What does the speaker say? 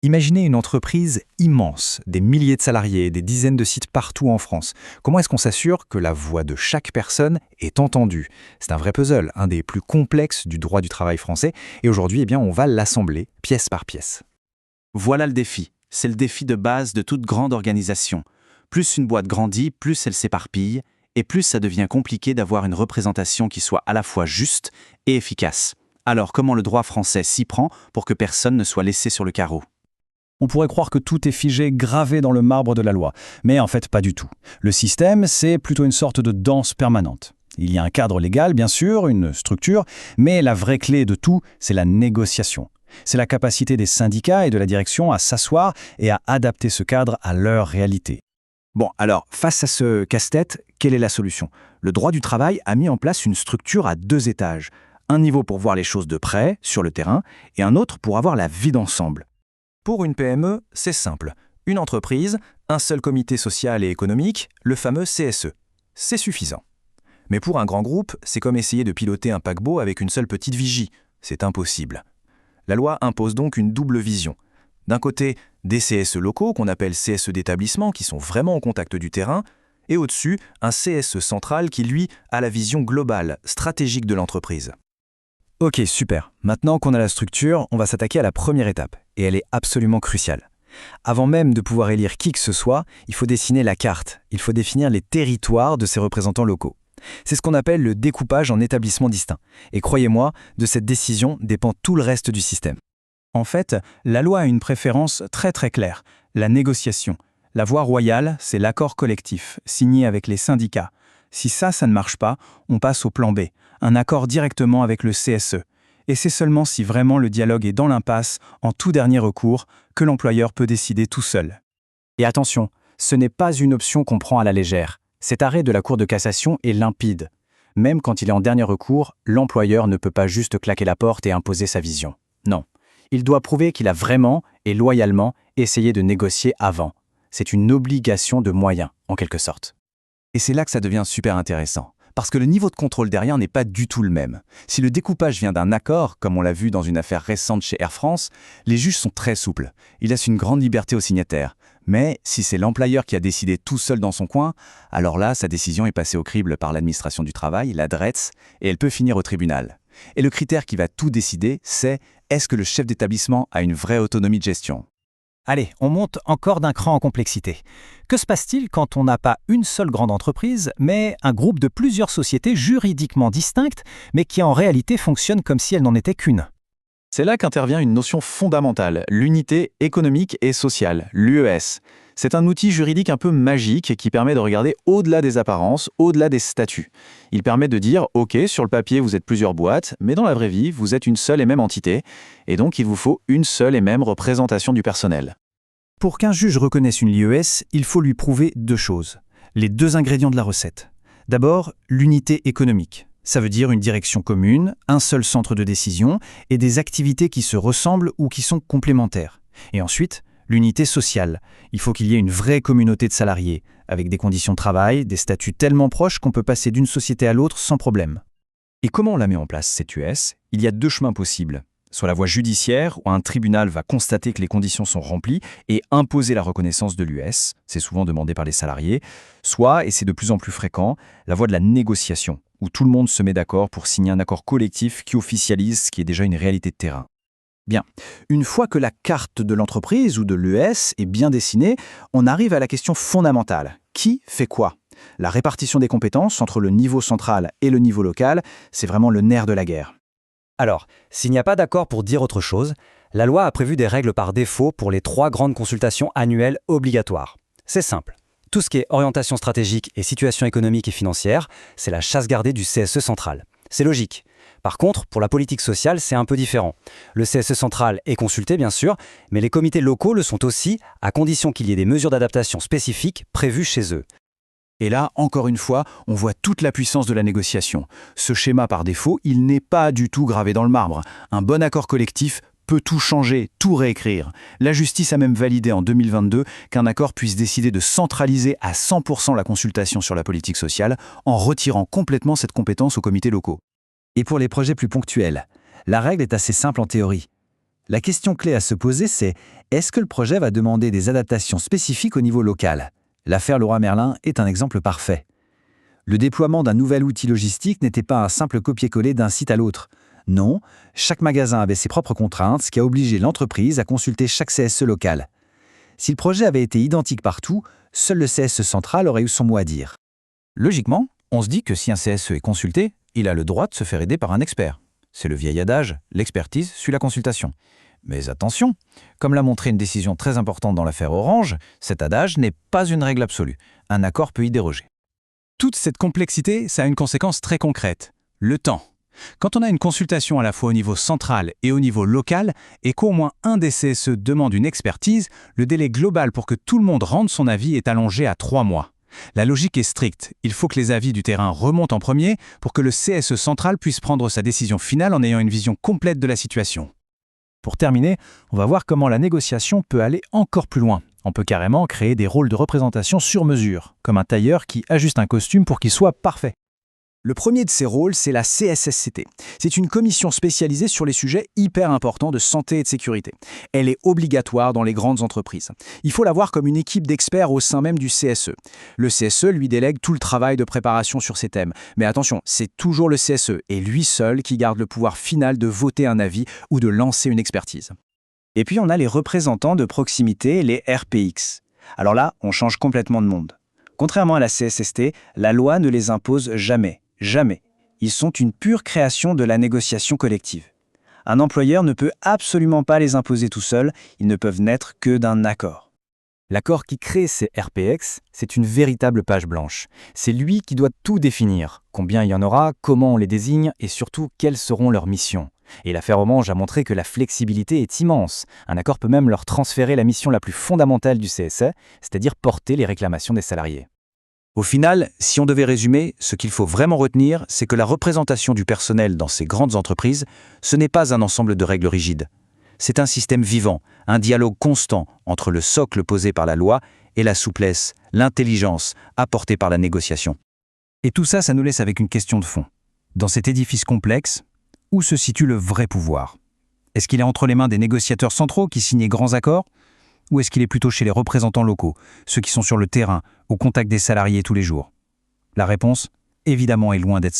Imaginez une entreprise immense, des milliers de salariés, des dizaines de sites partout en France. Comment est-ce qu'on s'assure que la voix de chaque personne est entendue? C'est un vrai puzzle, un des plus complexes du droit du travail français, et aujourd'hui, on va l'assembler pièce par pièce. Voilà le défi. C'est le défi de base de toute grande organisation. Plus une boîte grandit, plus elle s'éparpille, et plus ça devient compliqué d'avoir une représentation qui soit à la fois juste et efficace. Alors comment le droit français s'y prend pour que personne ne soit laissé sur le carreau? On pourrait croire que tout est figé, gravé dans le marbre de la loi. Mais en fait, pas du tout. Le système, c'est plutôt une sorte de danse permanente. Il y a un cadre légal, bien sûr, une structure, mais la vraie clé de tout, c'est la négociation. C'est la capacité des syndicats et de la direction à s'asseoir et à adapter ce cadre à leur réalité. Bon, alors, face à ce casse-tête, quelle est la solution? Le droit du travail a mis en place une structure à 2 étages. Un niveau pour voir les choses de près, sur le terrain, et un autre pour avoir la vue d'ensemble. Pour une PME, c'est simple. Une entreprise, un seul comité social et économique, le fameux CSE. C'est suffisant. Mais pour un grand groupe, c'est comme essayer de piloter un paquebot avec une seule petite vigie. C'est impossible. La loi impose donc une double vision. D'un côté, des CSE locaux, qu'on appelle CSE d'établissement, qui sont vraiment au contact du terrain, et au-dessus, un CSE central qui, lui, a la vision globale, stratégique de l'entreprise. Ok, super. Maintenant qu'on a la structure, on va s'attaquer à la première étape, et elle est absolument cruciale. Avant même de pouvoir élire qui que ce soit, il faut dessiner la carte, il faut définir les territoires de ces représentants locaux. C'est ce qu'on appelle le découpage en établissements distincts. Et croyez-moi, de cette décision dépend tout le reste du système. En fait, la loi a une préférence très très claire, la négociation. La voie royale, c'est l'accord collectif, signé avec les syndicats. Si ça ne marche pas, on passe au plan B, un accord directement avec le CSE. Et c'est seulement si vraiment le dialogue est dans l'impasse, en tout dernier recours, que l'employeur peut décider tout seul. Et attention, ce n'est pas une option qu'on prend à la légère. Cet arrêt de la Cour de cassation est limpide. Même quand il est en dernier recours, l'employeur ne peut pas juste claquer la porte et imposer sa vision. Non. Il doit prouver qu'il a vraiment et loyalement essayé de négocier avant. C'est une obligation de moyens, en quelque sorte. Et c'est là que ça devient super intéressant. Parce que le niveau de contrôle derrière n'est pas du tout le même. Si le découpage vient d'un accord, comme on l'a vu dans une affaire récente chez Air France, les juges sont très souples. Ils laissent une grande liberté aux signataires. Mais si c'est l'employeur qui a décidé tout seul dans son coin, alors là, sa décision est passée au crible par l'administration du travail, la DRETS, et elle peut finir au tribunal. Et le critère qui va tout décider, c'est est-ce que le chef d'établissement a une vraie autonomie de gestion? Allez, on monte encore d'un cran en complexité. Que se passe-t-il quand on n'a pas une seule grande entreprise, mais un groupe de plusieurs sociétés juridiquement distinctes, mais qui en réalité fonctionnent comme si elles n'en étaient qu'une? C'est là qu'intervient une notion fondamentale, l'unité économique et sociale, l'UES. C'est un outil juridique un peu magique qui permet de regarder au-delà des apparences, au-delà des statuts. Il permet de dire « Ok, sur le papier, vous êtes plusieurs boîtes, mais dans la vraie vie, vous êtes une seule et même entité, et donc il vous faut une seule et même représentation du personnel. » Pour qu'un juge reconnaisse une LIES, il faut lui prouver 2 choses. Les 2 ingrédients de la recette. D'abord, l'unité économique. Ça veut dire une direction commune, un seul centre de décision et des activités qui se ressemblent ou qui sont complémentaires. Et ensuite, l'unité sociale. Il faut qu'il y ait une vraie communauté de salariés, avec des conditions de travail, des statuts tellement proches qu'on peut passer d'une société à l'autre sans problème. Et comment on la met en place, cette US? Il y a 2 chemins possibles. Soit la voie judiciaire, où un tribunal va constater que les conditions sont remplies et imposer la reconnaissance de l'US, c'est souvent demandé par les salariés, soit, et c'est de plus en plus fréquent, la voie de la négociation, où tout le monde se met d'accord pour signer un accord collectif qui officialise ce qui est déjà une réalité de terrain. Bien, une fois que la carte de l'entreprise ou de l'ES est bien dessinée, on arrive à la question fondamentale. Qui fait quoi? La répartition des compétences entre le niveau central et le niveau local, c'est vraiment le nerf de la guerre. Alors, s'il n'y a pas d'accord pour dire autre chose, la loi a prévu des règles par défaut pour les 3 grandes consultations annuelles obligatoires. C'est simple. Tout ce qui est orientation stratégique et situation économique et financière, c'est la chasse gardée du CSE central. C'est logique. Par contre, pour la politique sociale, c'est un peu différent. Le CSE central est consulté, bien sûr, mais les comités locaux le sont aussi, à condition qu'il y ait des mesures d'adaptation spécifiques prévues chez eux. Et là, encore une fois, on voit toute la puissance de la négociation. Ce schéma par défaut, il n'est pas du tout gravé dans le marbre. Un bon accord collectif peut tout changer, tout réécrire. La justice a même validé en 2022 qu'un accord puisse décider de centraliser à 100% la consultation sur la politique sociale en retirant complètement cette compétence aux comités locaux. Et pour les projets plus ponctuels, la règle est assez simple en théorie. La question clé à se poser, c'est est-ce que le projet va demander des adaptations spécifiques au niveau local? L'affaire Leroy Merlin est un exemple parfait. Le déploiement d'un nouvel outil logistique n'était pas un simple copier-coller d'un site à l'autre. Non, chaque magasin avait ses propres contraintes, ce qui a obligé l'entreprise à consulter chaque CSE local. Si le projet avait été identique partout, seul le CSE central aurait eu son mot à dire. Logiquement, on se dit que si un CSE est consulté, il a le droit de se faire aider par un expert. C'est le vieil adage, l'expertise suit la consultation. Mais attention, comme l'a montré une décision très importante dans l'affaire Orange, cet adage n'est pas une règle absolue. Un accord peut y déroger. Toute cette complexité, ça a une conséquence très concrète, le temps. Quand on a une consultation à la fois au niveau central et au niveau local, et qu'au moins un des CSE demande une expertise, le délai global pour que tout le monde rende son avis est allongé à 3 mois. La logique est stricte, il faut que les avis du terrain remontent en premier pour que le CSE central puisse prendre sa décision finale en ayant une vision complète de la situation. Pour terminer, on va voir comment la négociation peut aller encore plus loin. On peut carrément créer des rôles de représentation sur mesure, comme un tailleur qui ajuste un costume pour qu'il soit parfait. Le premier de ces rôles, c'est la CSSCT. C'est une commission spécialisée sur les sujets hyper importants de santé et de sécurité. Elle est obligatoire dans les grandes entreprises. Il faut la voir comme une équipe d'experts au sein même du CSE. Le CSE lui délègue tout le travail de préparation sur ces thèmes. Mais attention, c'est toujours le CSE et lui seul qui garde le pouvoir final de voter un avis ou de lancer une expertise. Et puis on a les représentants de proximité, les RPX. Alors là, on change complètement de monde. Contrairement à la CSST, la loi ne les impose jamais. Jamais. Ils sont une pure création de la négociation collective. Un employeur ne peut absolument pas les imposer tout seul, ils ne peuvent naître que d'un accord. L'accord qui crée ces RPX, c'est une véritable page blanche. C'est lui qui doit tout définir. Combien il y en aura, comment on les désigne et surtout quelles seront leurs missions. Et l'affaire Orange a montré que la flexibilité est immense. Un accord peut même leur transférer la mission la plus fondamentale du CSE, c'est-à-dire porter les réclamations des salariés. Au final, si on devait résumer, ce qu'il faut vraiment retenir, c'est que la représentation du personnel dans ces grandes entreprises, ce n'est pas un ensemble de règles rigides. C'est un système vivant, un dialogue constant entre le socle posé par la loi et la souplesse, l'intelligence apportée par la négociation. Et tout ça, ça nous laisse avec une question de fond. Dans cet édifice complexe, où se situe le vrai pouvoir? Est-ce qu'il est entre les mains des négociateurs centraux qui signent les grands accords? Ou est-ce qu'il est plutôt chez les représentants locaux, ceux qui sont sur le terrain, au contact des salariés tous les jours? La réponse, évidemment, est loin d'être